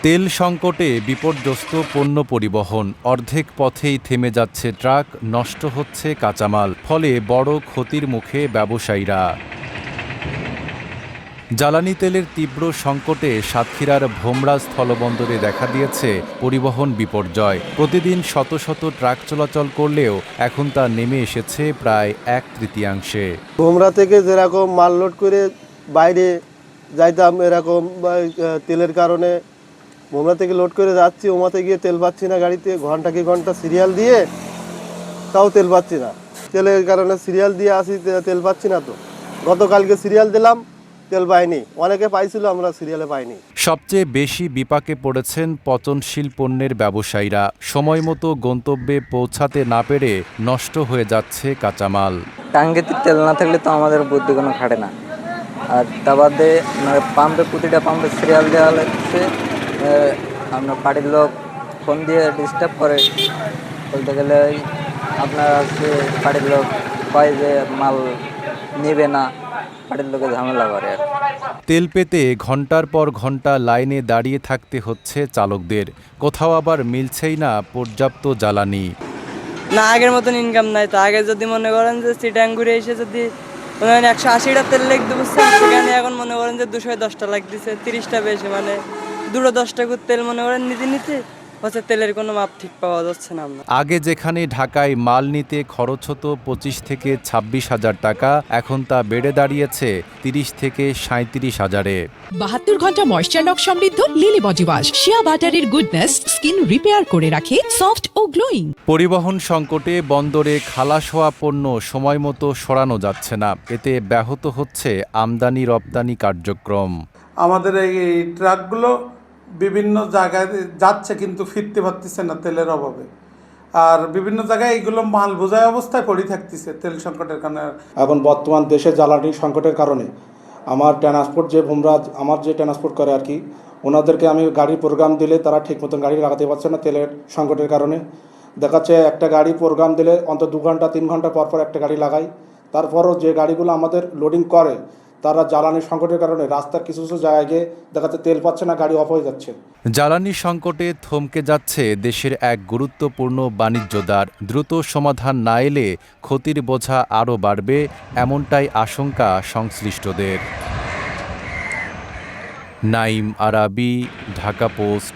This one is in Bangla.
তেল সংকটে বিপর্যস্ত পণ্য পরিবহন, অর্ধেক পথেই থেমে যাচ্ছে ট্রাক, নষ্ট হচ্ছে কাঁচামাল, ফলে বড় ক্ষতির মুখে ব্যবসায়ীরা। জ্বালানি তেলের তীব্র সংকটে সাতক্ষীরার ভোমরা স্থলবন্দরে দেখা দিয়েছে পরিবহন বিপর্যয়। প্রতিদিন শত শত ট্রাক চলাচল করলেও এখন তা নেমে এসেছে প্রায় 1/3। ভোমরা থেকে যেরকম মাল লোড করে বাইরে যাইতাম, এরকম তেলের কারণে ভোমরা থেকে লোড করে যাচ্ছি, ওমাতে গিয়ে তেল পাচ্ছি না গাড়িতে, ঘন্টা কি ঘন্টা সিরিয়াল দিয়ে তাও তেল পাচ্ছি না। তেলের কারণে সিরিয়াল দিয়ে আসি, তেল পাচ্ছি না। তো গতকালকে সিরিয়াল দিলাম, তেল পাইনি। অনেকে পাইছিল, আমরা সিরিয়ালে পাইনি। সবচেয়ে বেশি বিপাকে পড়েছেন পচনশীল পণ্যের ব্যবসায়ীরা। সময়মতো গন্তব্যে পৌঁছাতে না পেরে নষ্ট হয়ে যাচ্ছে কাঁচামাল। টাঙ্গিতে তেল না থাকলে তো আমাদের বুদ্ধি কোনো খাটে না। আর তা বাদে পাম্পে, প্রতিটা পাম্পে সিরিয়াল দেওয়া লাগছে। আমরা বাড়ির লোক ফোন দিয়ে ডিস্টার্ব করে, বলতে গেলে আপনার হচ্ছে বাড়ির লোক কয় যে মাল নেবে না, বাড়ির লোকে ঝামেলা করে। তেল পেতে ঘন্টার পর ঘন্টা লাইনে দাঁড়িয়ে থাকতে হচ্ছে চালকদের। কোথাও আবার মিলছেই না পর্যাপ্ত জ্বালানি। না, আগের মতন ইনকাম নাই। তো আগে যদি মনে করেন যে চিটাং ঘুরে এসে যদি 180টা তেল লিখতে বসছেন, সেখানে এখন মনে করেন যে 210টা লাগতেছে, 30টা বেশি, মানে 210 টাকা তেল মনে করেন নিতে হচ্ছে তেলের কোনো মাপ ঠিক পাওয়া যাচ্ছে না। আগে যেখানে ঢাকায় মাল নিতে খরচ হতো 25 থেকে 26 হাজার টাকা, এখন তা বেড়ে দাঁড়িয়েছে 30 থেকে 37 হাজারে। 72 ঘন্টা ময়েশ্চার লক সমৃদ্ধ লিলি বডি ওয়াশ, শিয়া বাটারের গুডনেস স্কিন রিপেয়ার করে রাখে সফট ও গ্লোয়িং। পরিবহন সংকটে বন্দরে খালাস হওয়া পণ্য সময়মতো সরানো যাচ্ছে না, এতে ব্যাহত হচ্ছে আমদানি রপ্তানি কার্যক্রম। আমাদের এই ট্রাকগুলো বিভিন্ন জায়গায় যাচ্ছে, কিন্তু ফিরতে পারতেছে না তেলের অভাবে। আর বিভিন্ন জায়গায় এইগুলো মাল বোঝাই অবস্থায় পড়ে থাকতেছে তেল সংকটের কারণে। এখন বর্তমান দেশে জ্বালানি সংকটের কারণে আমার ট্রান্সপোর্ট যে ভোমরা আমার যে ট্রান্সপোর্ট করে আর কি, ওনাদেরকে আমি গাড়ির প্রোগ্রাম দিলে তারা ঠিক মতন গাড়ি লাগাতে পারছে না তেলের সংকটের কারণে। দেখাচ্ছে একটা গাড়ি প্রোগ্রাম দিলে অন্তত 2 ঘন্টা 3 ঘন্টা পর পর একটা গাড়ি লাগাই। তারপরও যে গাড়িগুলো আমাদের লোডিং করে তারা জ্বালানি সংকটের কারণে রাস্তার কিছু কিছু জায়গায় গিয়ে দেখাচ্ছে তেল পাচ্ছে না, গাড়ি অফ হয়ে যাচ্ছে। জ্বালানি সংকটে থমকে যাচ্ছে দেশের এক গুরুত্বপূর্ণ বাণিজ্যদ্বার। দ্রুত সমাধান না এলে ক্ষতির বোঝা আরও বাড়বে, এমনটাই আশঙ্কা সংশ্লিষ্টদের। নাইম আরাবী, ঢাকা পোস্ট।